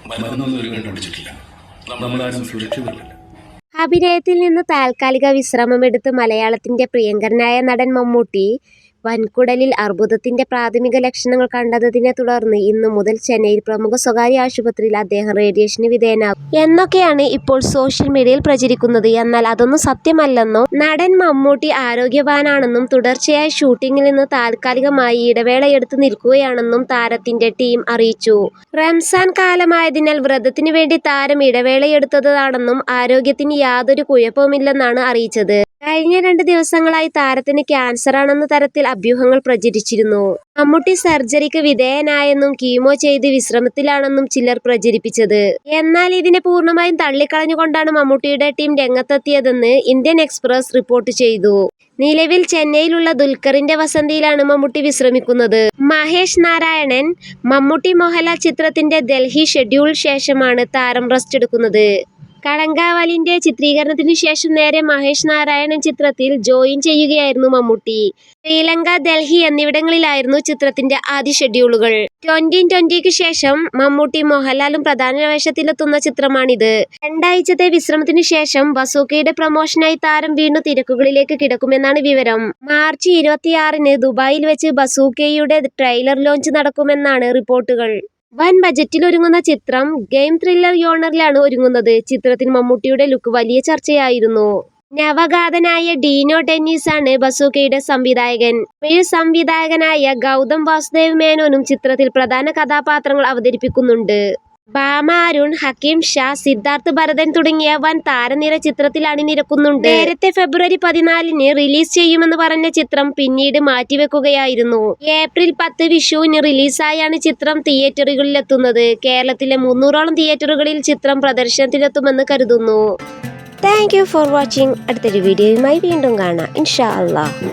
മരുന്നൊന്നും ഒരു കണ്ടുപിടിച്ചിട്ടില്ല. നമ്മളാരും സുരക്ഷിതരല്ല. അഭിനയത്തിൽ നിന്ന് താൽക്കാലിക വിശ്രമമെടുത്ത് മലയാളത്തിന്റെ പ്രിയങ്കരനായ നടൻ മമ്മൂട്ടി വൻകുടലിൽ അർബുദത്തിന്റെ പ്രാഥമിക ലക്ഷണങ്ങൾ കണ്ടതിനെ തുടർന്ന് ഇന്നു മുതൽ ചെന്നൈയിൽ പ്രമുഖ സ്വകാര്യ ആശുപത്രിയിൽ അദ്ദേഹം റേഡിയേഷന് വിധേയനാകും എന്നൊക്കെയാണ് ഇപ്പോൾ സോഷ്യൽ മീഡിയയിൽ പ്രചരിക്കുന്നത്. എന്നാൽ അതൊന്നും സത്യമല്ലെന്നും നടൻ മമ്മൂട്ടി ആരോഗ്യവാനാണെന്നും തുടർച്ചയായ ഷൂട്ടിങ്ങിൽ നിന്ന് താൽക്കാലികമായി ഇടവേളയെടുത്ത് നിൽക്കുകയാണെന്നും താരത്തിന്റെ ടീം അറിയിച്ചു. റംസാൻ കാലമായതിനാൽ വ്രതത്തിനു വേണ്ടി താരം ഇടവേളയെടുത്തതാണെന്നും ആരോഗ്യത്തിന് യാതൊരു കുഴപ്പവുമില്ലെന്നാണ് അറിയിച്ചത്. കഴിഞ്ഞ 2 ദിവസങ്ങളായി താരത്തിന് ക്യാൻസറാണെന്ന തരത്തിൽ അഭ്യൂഹങ്ങൾ പ്രചരിച്ചിരുന്നു. മമ്മൂട്ടി സർജറിക്ക് വിധേയനായെന്നും കീമോ ചെയ്ത് വിശ്രമത്തിലാണെന്നും ചിലർ പ്രചരിപ്പിച്ചത്. എന്നാൽ ഇതിനെ പൂർണ്ണമായും തള്ളിക്കളഞ്ഞുകൊണ്ടാണ് മമ്മൂട്ടിയുടെ ടീം രംഗത്തെത്തിയതെന്ന് ഇന്ത്യൻ എക്സ്പ്രസ് റിപ്പോർട്ട് ചെയ്തു. നിലവിൽ ചെന്നൈയിലുള്ള ദുൽഖറിന്റെ വസതിയിലാണ് മമ്മൂട്ടി വിശ്രമിക്കുന്നത്. മഹേഷ് നാരായണൻ മമ്മൂട്ടി മോഹൻലാൽ ചിത്രത്തിന്റെ ഡൽഹി ഷെഡ്യൂൾ ശേഷമാണ് താരം റെസ്റ്റ് എടുക്കുന്നത്. കളങ്കാവലിന്റെ ചിത്രീകരണത്തിനു ശേഷം നേരെ മഹേഷ് നാരായണൻ ചിത്രത്തിൽ ജോയിൻ ചെയ്യുകയായിരുന്നു മമ്മൂട്ടി. ശ്രീലങ്ക, ഡൽഹി എന്നിവിടങ്ങളിലായിരുന്നു ചിത്രത്തിന്റെ ആദ്യ ഷെഡ്യൂളുകൾ. 2020ക്ക് ശേഷം മമ്മൂട്ടി മോഹൻലാലും പ്രധാന വേഷത്തിലെത്തുന്ന ചിത്രമാണിത്. 2 ആഴ്ചത്തെ വിശ്രമത്തിനു ശേഷം ബസൂക്കയുടെ പ്രമോഷനായി താരം വീണ്ടും തിരക്കുകളിലേക്ക് കിടക്കുമെന്നാണ് വിവരം. മാർച്ച് 26-ന് ദുബായിൽ വെച്ച് ബസൂക്കയുടെ ട്രെയിലർ ലോഞ്ച് നടക്കുമെന്നാണ് റിപ്പോർട്ടുകൾ. വൻ ബജറ്റിലൊരുങ്ങുന്ന ചിത്രം ഗെയിം ത്രില്ലർ യോണറിലാണ് ഒരുങ്ങുന്നത്. ചിത്രത്തിൽ മമ്മൂട്ടിയുടെ ലുക്ക് വലിയ ചർച്ചയായിരുന്നു. നവഗാതനായ ഡീനോ ഡെന്നീസാണ് ബസൂക്കയുടെ സംവിധായകൻ. തമിഴ് സംവിധായകനായ ഗൗതം വാസുദേവ് മേനോനും ചിത്രത്തിൽ പ്രധാന കഥാപാത്രങ്ങൾ അവതരിപ്പിക്കുന്നുണ്ട്. ഭാമ അരുൺ, ഹക്കീം ഷാ, സിദ്ധാർത്ഥ് ഭരതൻ തുടങ്ങിയ വൻ താരനിര ചിത്രത്തിൽ അണിനിരക്കുന്നുണ്ട്. നേരത്തെ ഫെബ്രുവരി 14-ന് റിലീസ് ചെയ്യുമെന്ന് പറഞ്ഞ ചിത്രം പിന്നീട് മാറ്റിവെക്കുകയായിരുന്നു. ഏപ്രിൽ 10 വിഷുവിന് റിലീസായാണ് ചിത്രം തിയേറ്ററുകളിലെത്തുന്നത്. കേരളത്തിലെ 300ഓളം തിയേറ്ററുകളിൽ ചിത്രം പ്രദർശനത്തിലെത്തുമെന്ന് കരുതുന്നു. Thank you for watching. അടുത്തൊരു വീഡിയോയുമായി വീണ്ടും കാണാം ഇൻഷാ അല്ലാഹ്.